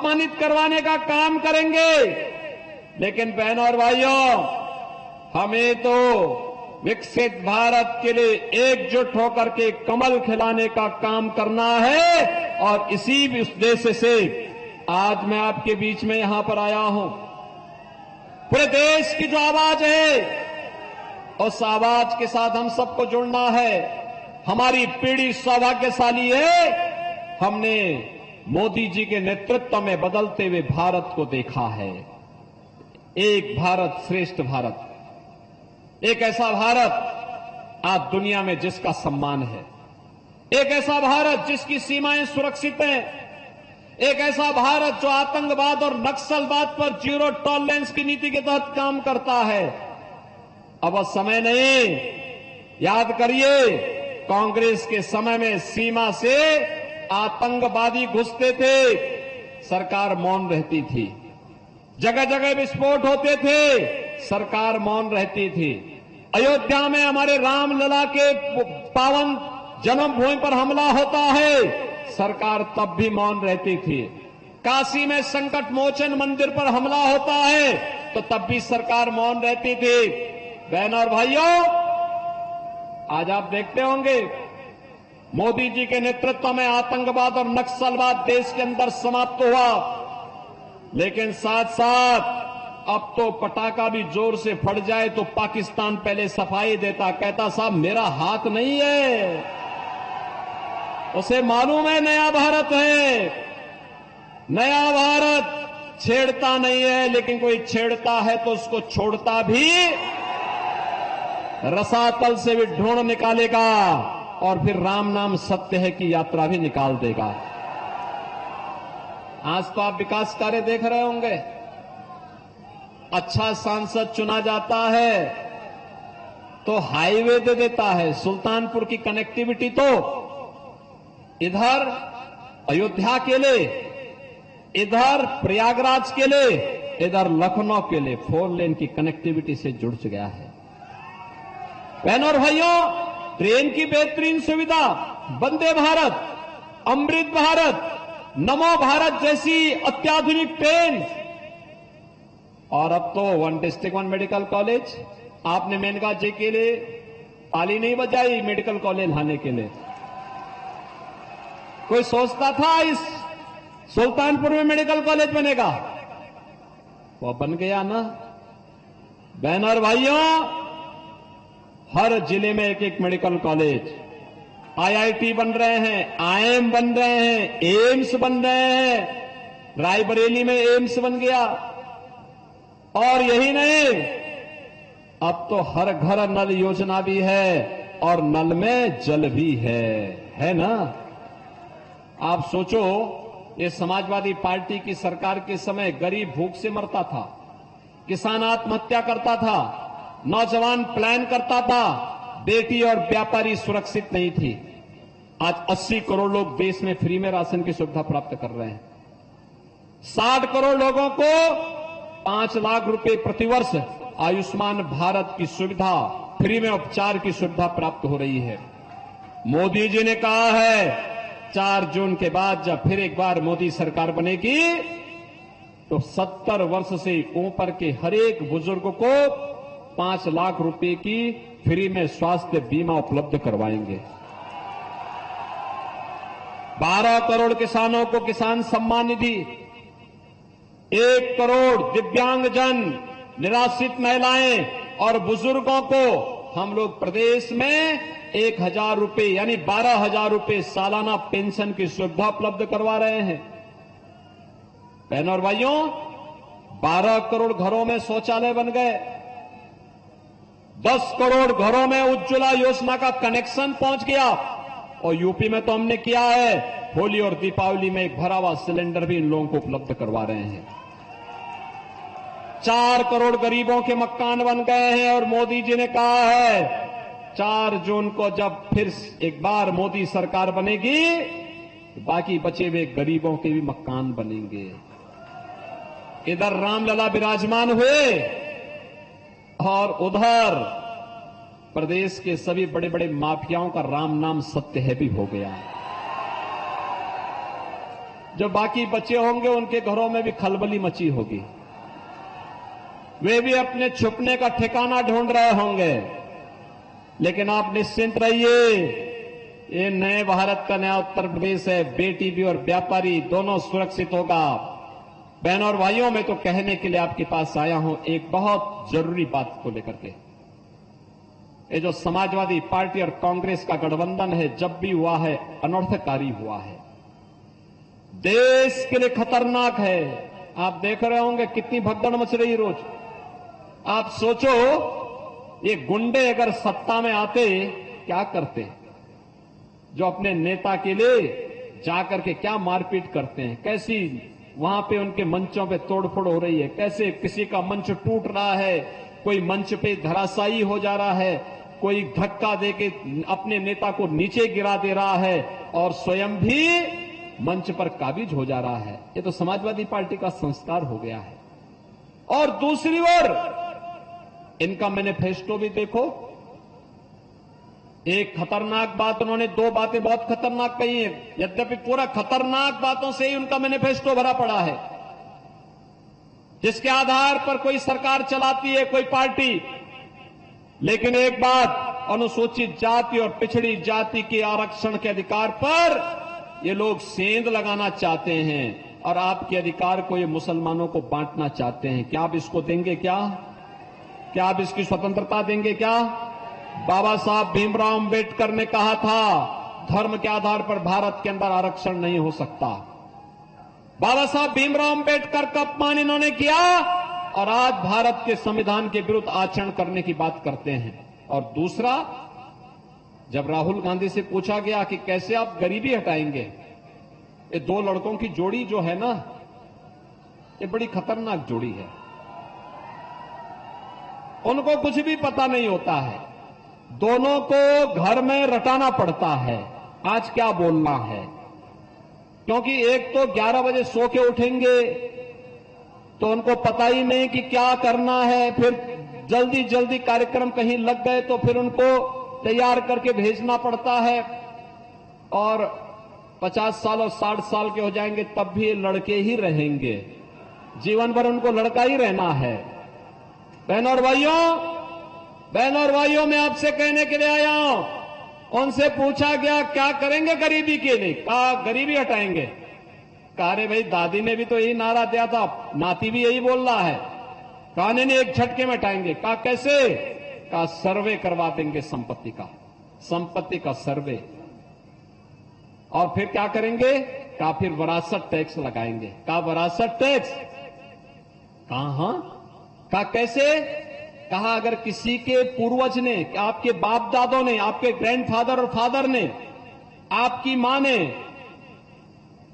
सम्मानित करवाने का काम करेंगे। लेकिन बहनों और भाइयों, हमें तो विकसित भारत के लिए एकजुट होकर के कमल खिलाने का काम करना है। और इसी उद्देश्य से आज मैं आपके बीच में यहां पर आया हूं। पूरे देश की जो आवाज है, उस आवाज के साथ हम सबको जुड़ना है। हमारी पीढ़ी सौभाग्यशाली है, हमने मोदी जी के नेतृत्व में बदलते हुए भारत को देखा है। एक भारत श्रेष्ठ भारत, एक ऐसा भारत आज दुनिया में जिसका सम्मान है, एक ऐसा भारत जिसकी सीमाएं सुरक्षित हैं, एक ऐसा भारत जो आतंकवाद और नक्सलवाद पर जीरो टॉलरेंस की नीति के तहत काम करता है। अब समय नहीं, याद करिए, कांग्रेस के समय में सीमा से आतंकवादी घुसते थे, सरकार मौन रहती थी। जगह जगह विस्फोट होते थे, सरकार मौन रहती थी। अयोध्या में हमारे रामलला के पावन जन्मभूमि पर हमला होता है, सरकार तब भी मौन रहती थी। काशी में संकट मोचन मंदिर पर हमला होता है, तो तब भी सरकार मौन रहती थी। बहनों और भाइयों, आज आप देखते होंगे मोदी जी के नेतृत्व में आतंकवाद और नक्सलवाद देश के अंदर समाप्त हुआ। लेकिन साथ साथ अब तो पटाखा भी जोर से फट जाए तो पाकिस्तान पहले सफाई देता, कहता साहब मेरा हाथ नहीं है, उसे मालूम है नया भारत है। नया भारत छेड़ता नहीं है, लेकिन कोई छेड़ता है तो उसको छोड़ता भी, रसातल से भी ढूंढ निकालेगा और फिर राम नाम सत्य है की यात्रा भी निकाल देगा। आज तो आप विकास कार्य देख रहे होंगे। अच्छा सांसद चुना जाता है तो हाईवे दे देता है। सुल्तानपुर की कनेक्टिविटी तो इधर अयोध्या के लिए, इधर प्रयागराज के लिए, इधर लखनऊ के लिए 4 लेन की कनेक्टिविटी से जुड़ गया है। बहनों और भाइयों, ट्रेन की बेहतरीन सुविधा, वंदे भारत, अमृत भारत, नमो भारत जैसी अत्याधुनिक ट्रेन, और अब तो 1 डिस्ट्रिक्ट 1 मेडिकल कॉलेज। आपने मेनका जी के लिए ताली नहीं बजाई मेडिकल कॉलेज लाने के लिए। कोई सोचता था इस सुल्तानपुर में मेडिकल कॉलेज बनेगा, वो बन गया ना। बहनों और भाइयों, हर जिले में एक एक मेडिकल कॉलेज, आईआईटी बन रहे हैं, आईएम बन रहे हैं, एम्स बन रहे हैं। रायबरेली में एम्स बन गया। और यही नहीं, अब तो हर घर नल योजना भी है और नल में जल भी है ना। आप सोचो, ये समाजवादी पार्टी की सरकार के समय गरीब भूख से मरता था, किसान आत्महत्या करता था, नौजवान प्लान करता था, बेटी और व्यापारी सुरक्षित नहीं थी। आज 80 करोड़ लोग देश में फ्री में राशन की सुविधा प्राप्त कर रहे हैं। 60 करोड़ लोगों को 5 लाख रुपए प्रतिवर्ष आयुष्मान भारत की सुविधा, फ्री में उपचार की सुविधा प्राप्त हो रही है। मोदी जी ने कहा है 4 जून के बाद जब फिर एक बार मोदी सरकार बनेगी तो 70 वर्ष से ऊपर के हर एक बुजुर्ग को 5 लाख रुपए की फ्री में स्वास्थ्य बीमा उपलब्ध करवाएंगे। 12 करोड़ किसानों को किसान सम्मान निधि, 1 करोड़ दिव्यांगजन, निराश्रित महिलाएं और बुजुर्गों को हम लोग प्रदेश में 1,000 रुपए यानी 12,000 रुपए सालाना पेंशन की सुविधा उपलब्ध करवा रहे हैं। बहनों और भाइयों, 12 करोड़ घरों में शौचालय बन गए, 10 करोड़ घरों में उज्ज्वला योजना का कनेक्शन पहुंच गया। और यूपी में तो हमने किया है, होली और दीपावली में एक भरा हुआ सिलेंडर भी इन लोगों को उपलब्ध करवा रहे हैं। 4 करोड़ गरीबों के मकान बन गए हैं और मोदी जी ने कहा है 4 जून को जब फिर एक बार मोदी सरकार बनेगी तो बाकी बचे हुए गरीबों के भी मकान बनेंगे। इधर रामलला विराजमान हुए और उधर प्रदेश के सभी बड़े बड़े माफियाओं का राम नाम सत्य है भी हो गया। जो बाकी बचे होंगे उनके घरों में भी खलबली मची होगी। वे भी अपने छुपने का ठिकाना ढूंढ रहे होंगे। लेकिन आप निश्चिंत रहिए, ये नए भारत का नया उत्तर प्रदेश है। बेटी भी और व्यापारी दोनों सुरक्षित होगा। बहनों और भाइयों, मैं तो कहने के लिए आपके पास आया हूं एक बहुत जरूरी बात को लेकर के। ये जो समाजवादी पार्टी और कांग्रेस का गठबंधन है, जब भी हुआ है अनर्थकारी हुआ है, देश के लिए खतरनाक है। आप देख रहे होंगे कितनी भगदड़ मच रही है रोज। आप सोचो, ये गुंडे अगर सत्ता में आते क्या करते, जो अपने नेता के लिए जाकर के क्या मारपीट करते हैं, कैसी वहां पे उनके मंचों पे तोड़फोड़ हो रही है, कैसे किसी का मंच टूट रहा है, कोई मंच पे धराशायी हो जा रहा है, कोई धक्का देके अपने नेता को नीचे गिरा दे रहा है और स्वयं भी मंच पर काबिज हो जा रहा है। ये तो समाजवादी पार्टी का संस्कार हो गया है। और दूसरी ओर इनका मैनिफेस्टो भी देखो। एक खतरनाक बात, उन्होंने दो बातें बहुत खतरनाक कही हैं, यद्यपि पूरा खतरनाक बातों से ही उनका मैनिफेस्टो भरा पड़ा है, जिसके आधार पर कोई सरकार चलाती है कोई पार्टी। लेकिन एक बात, अनुसूचित जाति और पिछड़ी जाति के आरक्षण के अधिकार पर ये लोग सेंध लगाना चाहते हैं और आपके अधिकार को ये मुसलमानों को बांटना चाहते हैं। क्या आप इसको देंगे? क्या आप इसकी स्वतंत्रता देंगे? क्या बाबा साहब भीमराव अंबेडकर ने कहा था, धर्म के आधार पर भारत के अंदर आरक्षण नहीं हो सकता। बाबा साहब भीमराव अंबेडकर का अपमान इन्होंने किया और आज भारत के संविधान के विरुद्ध आचरण करने की बात करते हैं। और दूसरा, जब राहुल गांधी से पूछा गया कि कैसे आप गरीबी हटाएंगे, ये दो लड़कों की जोड़ी जो है ना, ये बड़ी खतरनाक जोड़ी है। उनको कुछ भी पता नहीं होता है, दोनों को घर में रटाना पड़ता है आज क्या बोलना है। क्योंकि एक तो 11 बजे सो के उठेंगे तो उनको पता ही नहीं कि क्या करना है, फिर जल्दी जल्दी कार्यक्रम कहीं लग गए तो फिर उनको तैयार करके भेजना पड़ता है, और 50 साल और 60 साल के हो जाएंगे तब भी ये लड़के ही रहेंगे, जीवन भर उनको लड़का ही रहना है। बहनों और भाइयों, मैं आपसे कहने के लिए आया हूं। उनसे पूछा गया क्या करेंगे गरीबी के लिए, कहा गरीबी हटाएंगे। कहा रे भाई, दादी ने भी तो यही नारा दिया था, नाती भी यही बोल रहा है। कहा नहीं एक झटके में हटाएंगे। कहा कैसे? कहा सर्वे करवा देंगे संपत्ति का सर्वे। और फिर क्या करेंगे? कहा फिर विरासत टैक्स लगाएंगे। कहा विरासत टैक्स? कहा कहा कैसे? कहा अगर किसी के पूर्वज ने, आपके बाप दादों ने, आपके ग्रैंडफादर और फादर ने, आपकी मां ने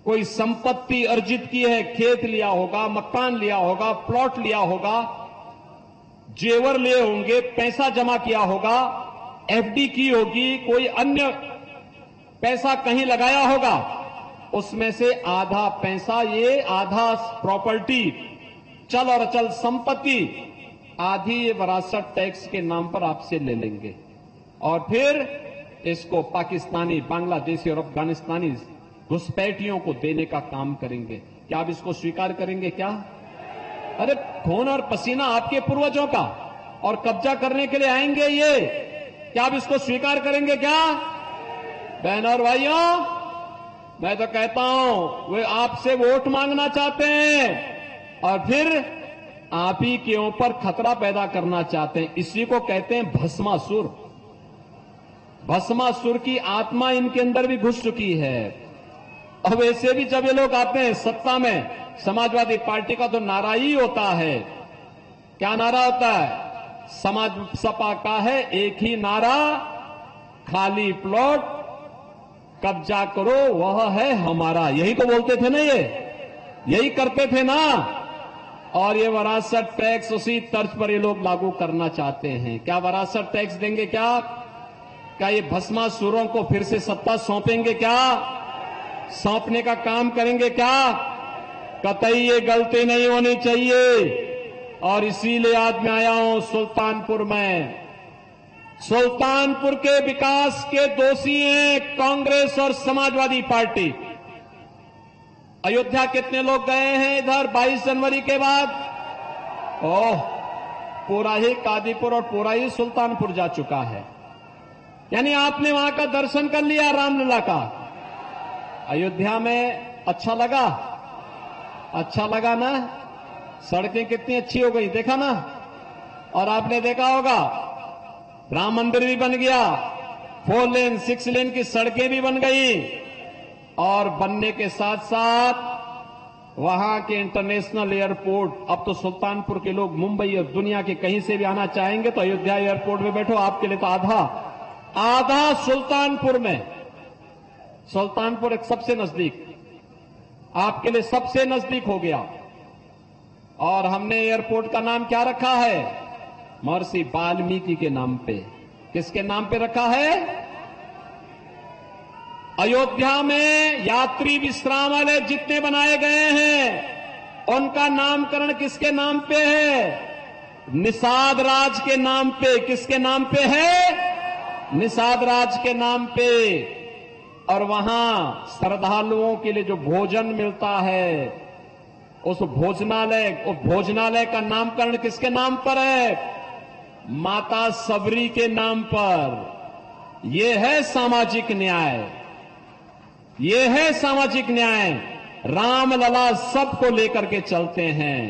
कोई संपत्ति अर्जित की है, खेत लिया होगा, मकान लिया होगा, प्लॉट लिया होगा, जेवर लिए होंगे, पैसा जमा किया होगा, एफडी की होगी, कोई अन्य पैसा कहीं लगाया होगा, उसमें से आधा पैसा, ये आधा प्रॉपर्टी, चल और अचल संपत्ति, आधी ये विरासत टैक्स के नाम पर आपसे ले लेंगे और फिर इसको पाकिस्तानी, बांग्लादेशी और अफगानिस्तानी घुसपैठियों को देने का काम करेंगे। क्या आप इसको स्वीकार करेंगे? क्या अरे खून और पसीना आपके पूर्वजों का, और कब्जा करने के लिए आएंगे ये, क्या आप इसको स्वीकार करेंगे? क्या बहनों और भाइयों, मैं तो कहता हूं वे आपसे वोट मांगना चाहते हैं और फिर आप ही के ऊपर खतरा पैदा करना चाहते हैं। इसी को कहते हैं भस्मासुर। भस्मासुर की आत्मा इनके अंदर भी घुस चुकी है। और वैसे भी जब ये लोग आते हैं सत्ता में, समाजवादी पार्टी का तो नारा ही होता है, क्या नारा होता है? समाज सपा का है एक ही नारा, खाली प्लॉट कब्जा करो वह है हमारा। यही तो बोलते थे ना, यही करते थे ना। और ये विरासत टैक्स उसी तर्ज पर ये लोग लागू करना चाहते हैं। क्या विरासत टैक्स देंगे? क्या ये भस्मासुरों को फिर से सत्ता सौंपेंगे? क्या सौंपने का काम करेंगे? क्या कतई ये गलती नहीं होनी चाहिए। और इसीलिए आज मैं आया हूं सुल्तानपुर में। सुल्तानपुर के विकास के दोषी हैं कांग्रेस और समाजवादी पार्टी। अयोध्या कितने लोग गए हैं इधर 22 जनवरी के बाद? ओह, पूरा ही कादीपुर और पूरा ही सुल्तानपुर जा चुका है। यानी आपने वहां का दर्शन कर लिया रामलला का। अयोध्या में अच्छा लगा? अच्छा लगा ना? सड़कें कितनी अच्छी हो गई, देखा ना? और आपने देखा होगा राम मंदिर भी बन गया, 4 लेन 6 लेन की सड़कें भी बन गई, और बनने के साथ साथ वहां के इंटरनेशनल एयरपोर्ट, अब तो सुल्तानपुर के लोग मुंबई और दुनिया के कहीं से भी आना चाहेंगे तो अयोध्या एयरपोर्ट में बैठो, आपके लिए तो आधा सुल्तानपुर में। सुल्तानपुर एक सबसे नजदीक, आपके लिए सबसे नजदीक हो गया। और हमने एयरपोर्ट का नाम क्या रखा है? महर्षि वाल्मीकि के नाम पे। किसके नाम पे रखा है? अयोध्या में यात्री विश्रामालय जितने बनाए गए हैं उनका नामकरण किसके नाम पे है? निषाद राज के नाम पे। किसके नाम पे है? निषाद राज के नाम पे। और वहां श्रद्धालुओं के लिए जो भोजन मिलता है, उस भोजनालय का नामकरण किसके नाम पर है? माता सबरी के नाम पर। यह है सामाजिक न्याय, ये है सामाजिक न्याय। रामलला सबको लेकर के चलते हैं।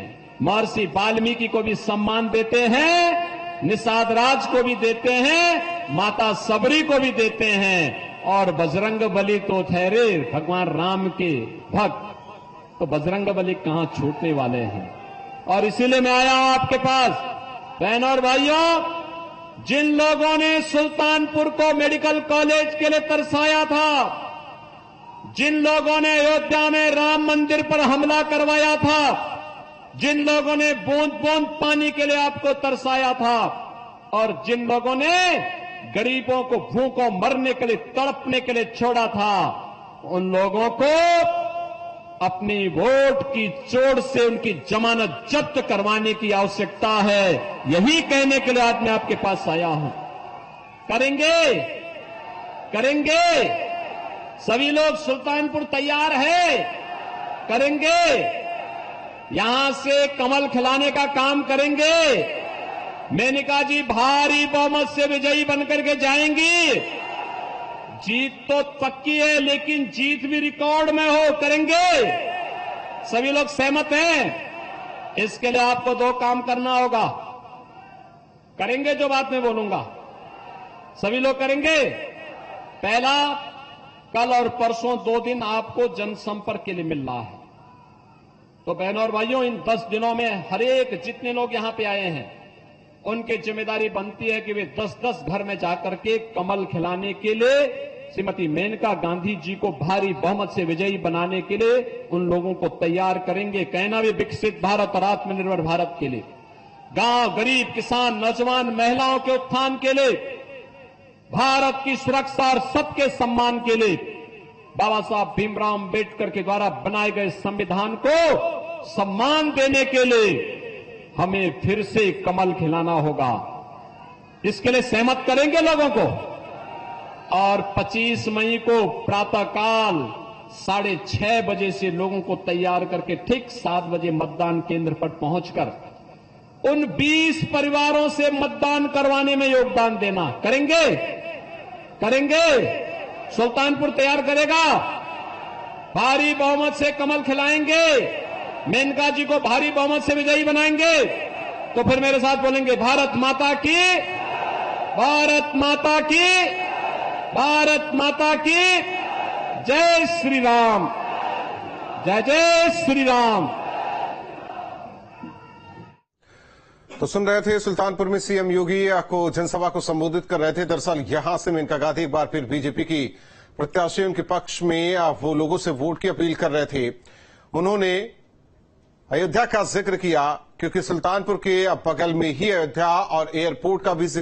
महर्षि वाल्मीकि को भी सम्मान देते हैं, निषाद राज को भी देते हैं, माता सबरी को भी देते हैं, और बजरंग बली तो ठहरे भगवान राम के भक्त, तो बजरंग बली कहां छूटने वाले हैं। और इसीलिए मैं आया हूं आपके पास। बहनों और भाइयों, जिन लोगों ने सुल्तानपुर को मेडिकल कॉलेज के लिए तरसाया था, जिन लोगों ने अयोध्या में राम मंदिर पर हमला करवाया था, जिन लोगों ने बूंद बूंद पानी के लिए आपको तरसाया था, और जिन लोगों ने गरीबों को भूखों मरने के लिए, तड़पने के लिए छोड़ा था, उन लोगों को अपनी वोट की चोट से उनकी जमानत जब्त करवाने की आवश्यकता है। यही कहने के लिए आज मैं आपके पास आया हूं। करेंगे? करेंगे? सभी लोग सुल्तानपुर तैयार है? करेंगे? यहां से कमल खिलाने का काम करेंगे? मेनका जी भारी बहुमत से विजयी बनकर के जाएंगी। जीत तो पक्की है, लेकिन जीत भी रिकॉर्ड में हो। करेंगे? सभी लोग सहमत हैं? इसके लिए आपको 2 काम करना होगा। करेंगे जो बात मैं बोलूंगा? सभी लोग करेंगे? पहला, कल और परसों 2 दिन आपको जनसंपर्क के लिए मिल रहा है। तो बहनों और भाइयों, इन 10 दिनों में हर एक जितने लोग यहां पे आए हैं, उनकी जिम्मेदारी बनती है कि वे 10-10 घर में जाकर के कमल खिलाने के लिए श्रीमती मेनका गांधी जी को भारी बहुमत से विजयी बनाने के लिए उन लोगों को तैयार करेंगे। कहना भी विकसित भारत और आत्मनिर्भर भारत के लिए, गांव, गरीब, किसान, नौजवान, महिलाओं के उत्थान के लिए, भारत की सुरक्षा और सबके सम्मान के लिए बाबा साहब भीमराव अम्बेडकर के द्वारा बनाए गए संविधान को सम्मान देने के लिए हमें फिर से कमल खिलाना होगा। इसके लिए सहमत करेंगे लोगों को। और 25 मई को प्रातःकाल 6:30 बजे से लोगों को तैयार करके ठीक 7 बजे मतदान केंद्र पर पहुंचकर उन 20 परिवारों से मतदान करवाने में योगदान देना। करेंगे? करेंगे? सुल्तानपुर तैयार करेगा? भारी बहुमत से कमल खिलाएंगे? मेनका जी को भारी बहुमत से विजयी बनाएंगे? तो फिर मेरे साथ बोलेंगे, भारत माता की, भारत माता की, भारत माता की जय श्री राम, जय जय श्री राम। तो सुन रहे थे, सुल्तानपुर में सीएम योगी को जनसभा को संबोधित कर रहे थे। दरअसल यहां से मेनका गांधी एक बार फिर बीजेपी की प्रत्याशी उनके पक्ष में वो लोगों से वोट की अपील कर रहे थे। उन्होंने अयोध्या का जिक्र किया क्योंकि सुल्तानपुर के बगल में ही अयोध्या और एयरपोर्ट का भी जिक्र